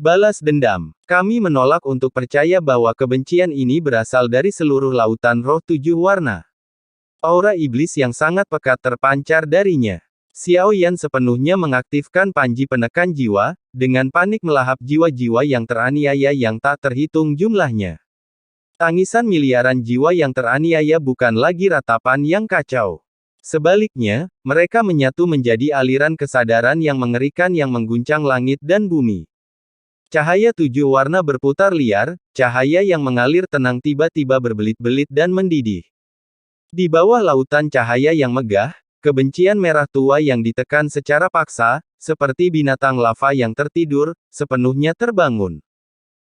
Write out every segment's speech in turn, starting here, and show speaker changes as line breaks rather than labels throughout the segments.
Balas dendam. Kami menolak untuk percaya bahwa kebencian ini berasal dari seluruh lautan roh 7 warna. Aura iblis yang sangat pekat terpancar darinya. Xiao Yan sepenuhnya mengaktifkan panji penekan jiwa, dengan panik melahap jiwa-jiwa yang teraniaya yang tak terhitung jumlahnya. Tangisan miliaran jiwa yang teraniaya bukan lagi ratapan yang kacau. Sebaliknya, mereka menyatu menjadi aliran kesadaran yang mengerikan yang mengguncang langit dan bumi. Cahaya 7 warna berputar liar, cahaya yang mengalir tenang tiba-tiba berbelit-belit dan mendidih. Di bawah lautan cahaya yang megah, kebencian merah tua yang ditekan secara paksa, seperti binatang lava yang tertidur, sepenuhnya terbangun.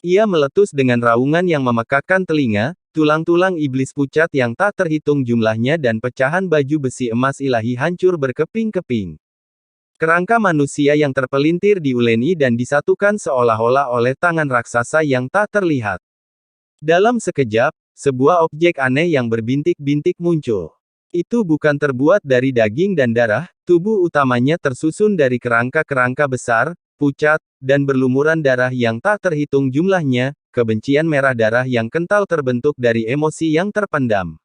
Ia meletus dengan raungan yang memekakkan telinga, tulang-tulang iblis pucat yang tak terhitung jumlahnya dan pecahan baju besi emas ilahi hancur berkeping-keping. Kerangka manusia yang terpelintir diuleni dan disatukan seolah-olah oleh tangan raksasa yang tak terlihat. Dalam sekejap, sebuah objek aneh yang berbintik-bintik muncul. Itu bukan terbuat dari daging dan darah, tubuh utamanya tersusun dari kerangka-kerangka besar, pucat, dan berlumuran darah yang tak terhitung jumlahnya. Kebencian merah darah yang kental terbentuk dari emosi yang terpendam.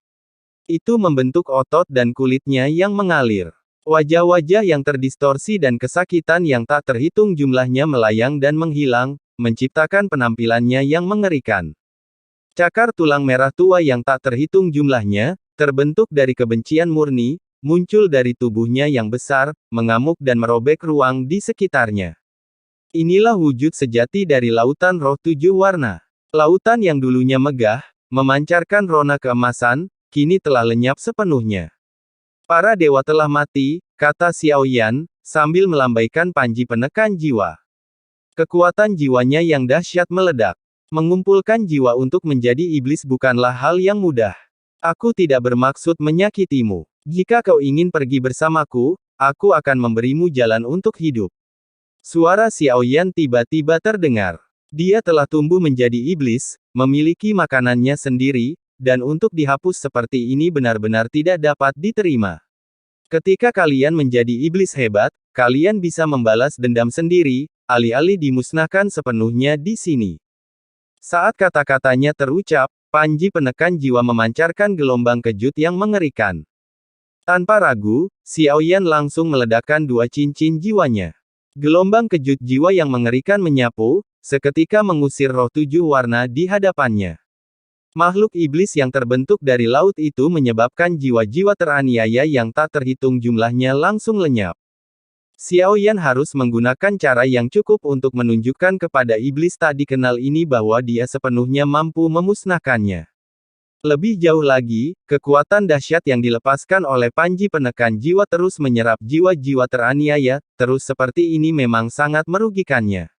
Itu membentuk otot dan kulitnya yang mengalir. Wajah-wajah yang terdistorsi dan kesakitan yang tak terhitung jumlahnya melayang dan menghilang, menciptakan penampilannya yang mengerikan. Cakar tulang merah tua yang tak terhitung jumlahnya, terbentuk dari kebencian murni, muncul dari tubuhnya yang besar, mengamuk dan merobek ruang di sekitarnya. Inilah wujud sejati dari lautan roh 7 warna. Lautan yang dulunya megah, memancarkan rona keemasan, kini telah lenyap sepenuhnya. Para dewa telah mati, kata Xiao Yan, sambil melambaikan panji penekan jiwa. Kekuatan jiwanya yang dahsyat meledak. Mengumpulkan jiwa untuk menjadi iblis bukanlah hal yang mudah. Aku tidak bermaksud menyakitimu. Jika kau ingin pergi bersamaku, aku akan memberimu jalan untuk hidup. Suara Xiao Yan tiba-tiba terdengar. Dia telah tumbuh menjadi iblis, memiliki makanannya sendiri, dan untuk dihapus seperti ini benar-benar tidak dapat diterima. Ketika kalian menjadi iblis hebat, kalian bisa membalas dendam sendiri, alih-alih dimusnahkan sepenuhnya di sini. Saat kata-katanya terucap, panji penekan jiwa memancarkan gelombang kejut yang mengerikan. Tanpa ragu, Xiao Yan langsung meledakkan 2 cincin jiwanya. Gelombang kejut jiwa yang mengerikan menyapu, seketika mengusir roh 7 warna di hadapannya. Makhluk iblis yang terbentuk dari laut itu menyebabkan jiwa-jiwa teraniaya yang tak terhitung jumlahnya langsung lenyap. Xiao Yan harus menggunakan cara yang cukup untuk menunjukkan kepada iblis tak dikenal ini bahwa dia sepenuhnya mampu memusnahkannya. Lebih jauh lagi, kekuatan dahsyat yang dilepaskan oleh panji penekan jiwa terus menyerap jiwa-jiwa teraniaya, terus seperti ini memang sangat merugikannya.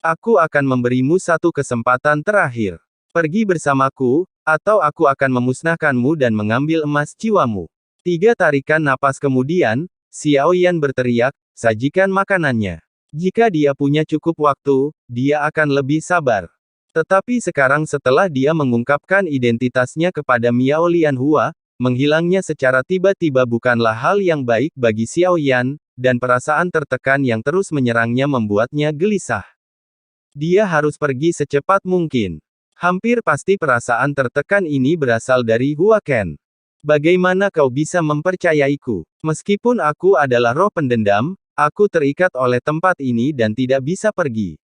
Aku akan memberimu satu kesempatan terakhir. Pergi bersamaku, atau aku akan memusnahkanmu dan mengambil emas jiwamu. 3 tarikan napas kemudian, Xiao Yan berteriak, sajikan makanannya. Jika dia punya cukup waktu, dia akan lebih sabar. Tetapi sekarang setelah dia mengungkapkan identitasnya kepada Miao Lianhua, menghilangnya secara tiba-tiba bukanlah hal yang baik bagi Xiao Yan, dan perasaan tertekan yang terus menyerangnya membuatnya gelisah. Dia harus pergi secepat mungkin. Hampir pasti perasaan tertekan ini berasal dari Hua Ken. Bagaimana kau bisa mempercayaiku? Meskipun aku adalah roh pendendam, aku terikat oleh tempat ini dan tidak bisa pergi.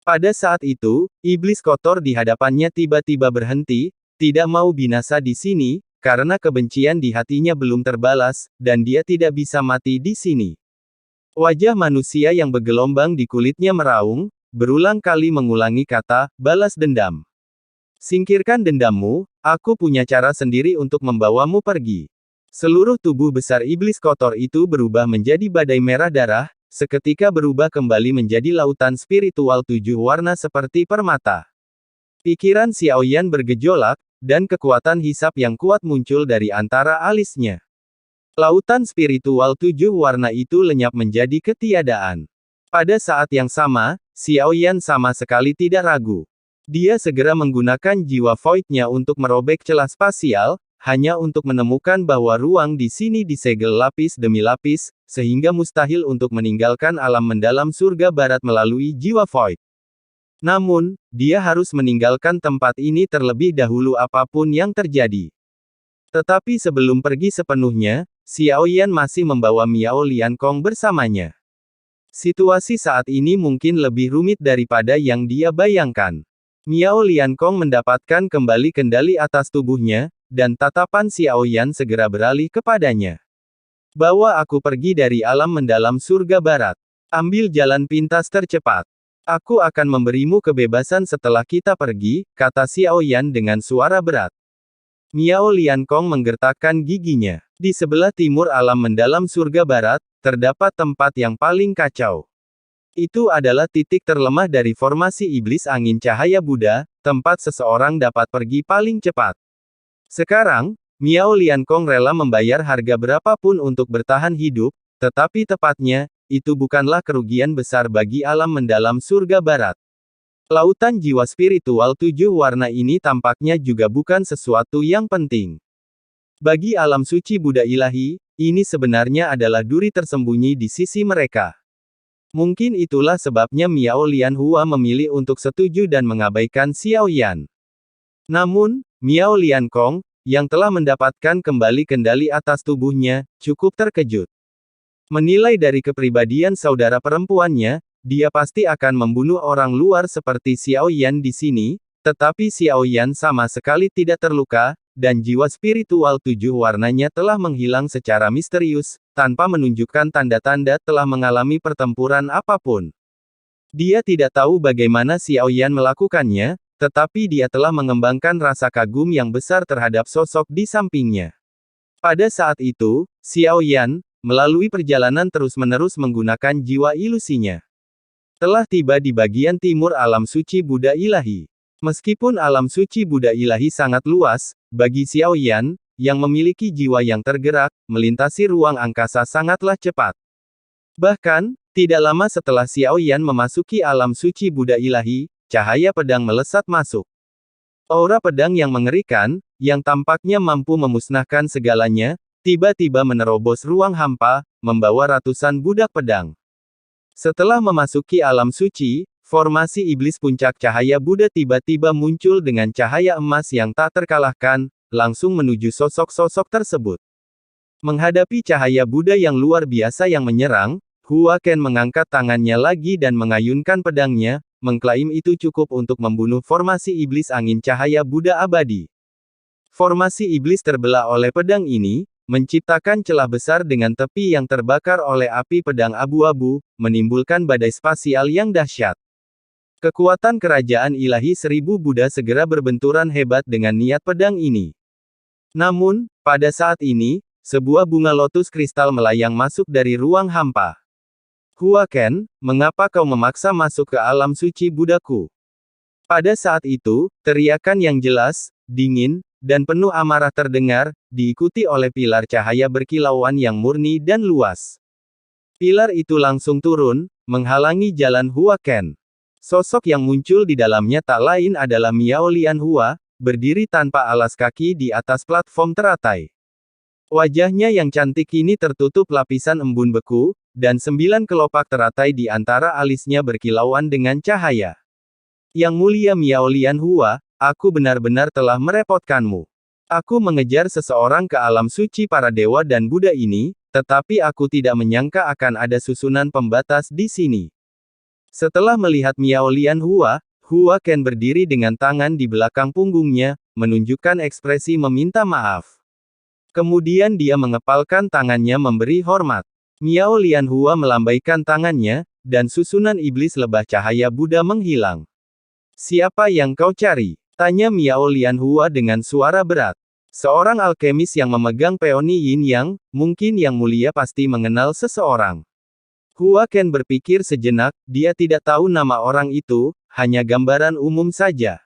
Pada saat itu, iblis kotor di hadapannya tiba-tiba berhenti, tidak mau binasa di sini, karena kebencian di hatinya belum terbalas, dan dia tidak bisa mati di sini. Wajah manusia yang bergelombang di kulitnya meraung, berulang kali mengulangi kata, balas dendam. Singkirkan dendammu, aku punya cara sendiri untuk membawamu pergi. Seluruh tubuh besar iblis kotor itu berubah menjadi badai merah darah, seketika berubah kembali menjadi lautan spiritual 7 warna seperti permata. Pikiran Xiao Yan bergejolak, dan kekuatan hisap yang kuat muncul dari antara alisnya. Lautan spiritual 7 warna itu lenyap menjadi ketiadaan. Pada saat yang sama, Xiao Yan sama sekali tidak ragu. Dia segera menggunakan jiwa void-nya untuk merobek celah spasial, hanya untuk menemukan bahwa ruang di sini disegel lapis demi lapis, sehingga mustahil untuk meninggalkan alam mendalam surga barat melalui jiwa void. Namun, dia harus meninggalkan tempat ini terlebih dahulu apapun yang terjadi. Tetapi sebelum pergi sepenuhnya, Xiao Yan masih membawa Miao Liankong bersamanya. Situasi saat ini mungkin lebih rumit daripada yang dia bayangkan. Miao Liankong mendapatkan kembali kendali atas tubuhnya, dan tatapan Xiao Yan segera beralih kepadanya. Bawa aku pergi dari alam mendalam surga barat. Ambil jalan pintas tercepat. Aku akan memberimu kebebasan setelah kita pergi, kata Xiao Yan dengan suara berat. Miao Liankong menggertakkan giginya. Di sebelah timur alam mendalam surga barat, terdapat tempat yang paling kacau. Itu adalah titik terlemah dari formasi iblis angin cahaya Buddha, tempat seseorang dapat pergi paling cepat. Sekarang, Miao Liankong rela membayar harga berapapun untuk bertahan hidup, tetapi tepatnya, itu bukanlah kerugian besar bagi alam mendalam surga barat. Lautan jiwa spiritual 7 warna ini tampaknya juga bukan sesuatu yang penting. Bagi alam suci Buddha ilahi, ini sebenarnya adalah duri tersembunyi di sisi mereka. Mungkin itulah sebabnya Miao Lianhua memilih untuk setuju dan mengabaikan Xiao Yan. Namun, Miao Liankong, yang telah mendapatkan kembali kendali atas tubuhnya, cukup terkejut. Menilai dari kepribadian saudara perempuannya, dia pasti akan membunuh orang luar seperti Xiao Yan di sini, tetapi Xiao Yan sama sekali tidak terluka, dan jiwa spiritual 7 warnanya telah menghilang secara misterius, tanpa menunjukkan tanda-tanda telah mengalami pertempuran apapun. Dia tidak tahu bagaimana Xiao Yan melakukannya, tetapi dia telah mengembangkan rasa kagum yang besar terhadap sosok di sampingnya. Pada saat itu, Xiao Yan, melalui perjalanan terus-menerus menggunakan jiwa ilusinya, telah tiba di bagian timur alam suci Buddha ilahi. Meskipun alam suci Buddha ilahi sangat luas, bagi Xiao Yan, yang memiliki jiwa yang tergerak, melintasi ruang angkasa sangatlah cepat. Bahkan, tidak lama setelah Xiao Yan memasuki alam suci Buddha ilahi, cahaya pedang melesat masuk. Aura pedang yang mengerikan, yang tampaknya mampu memusnahkan segalanya, tiba-tiba menerobos ruang hampa, membawa ratusan budak pedang. Setelah memasuki alam suci, formasi iblis puncak cahaya Buddha tiba-tiba muncul dengan cahaya emas yang tak terkalahkan, langsung menuju sosok-sosok tersebut. Menghadapi cahaya Buddha yang luar biasa yang menyerang, Hua Ken mengangkat tangannya lagi dan mengayunkan pedangnya, mengklaim itu cukup untuk membunuh formasi iblis angin cahaya Buddha abadi. Formasi iblis terbelah oleh pedang ini, menciptakan celah besar dengan tepi yang terbakar oleh api pedang abu-abu, menimbulkan badai spasial yang dahsyat. Kekuatan kerajaan ilahi 1000 Buddha segera berbenturan hebat dengan niat pedang ini. Namun, pada saat ini, sebuah bunga lotus kristal melayang masuk dari ruang hampa. Hua Ken, mengapa kau memaksa masuk ke alam suci Buddhaku? Pada saat itu, teriakan yang jelas, dingin, dan penuh amarah terdengar, diikuti oleh pilar cahaya berkilauan yang murni dan luas. Pilar itu langsung turun, menghalangi jalan Hua Ken. Sosok yang muncul di dalamnya tak lain adalah Miao Lianhua, berdiri tanpa alas kaki di atas platform teratai. Wajahnya yang cantik ini tertutup lapisan embun beku, dan 9 kelopak teratai di antara alisnya berkilauan dengan cahaya. Yang mulia Miao Lianhua, aku benar-benar telah merepotkanmu. Aku mengejar seseorang ke alam suci para dewa dan Buddha ini, tetapi aku tidak menyangka akan ada susunan pembatas di sini. Setelah melihat Miao Lianhua, Hua Ken berdiri dengan tangan di belakang punggungnya, menunjukkan ekspresi meminta maaf. Kemudian dia mengepalkan tangannya memberi hormat. Miao Lianhua melambaikan tangannya, dan susunan iblis lebah cahaya Buddha menghilang. Siapa yang kau cari? Tanya Miao Lianhua dengan suara berat. Seorang alkemis yang memegang peoni yin yang, mungkin yang mulia pasti mengenal seseorang. Hua Ken berpikir sejenak, dia tidak tahu nama orang itu, hanya gambaran umum saja.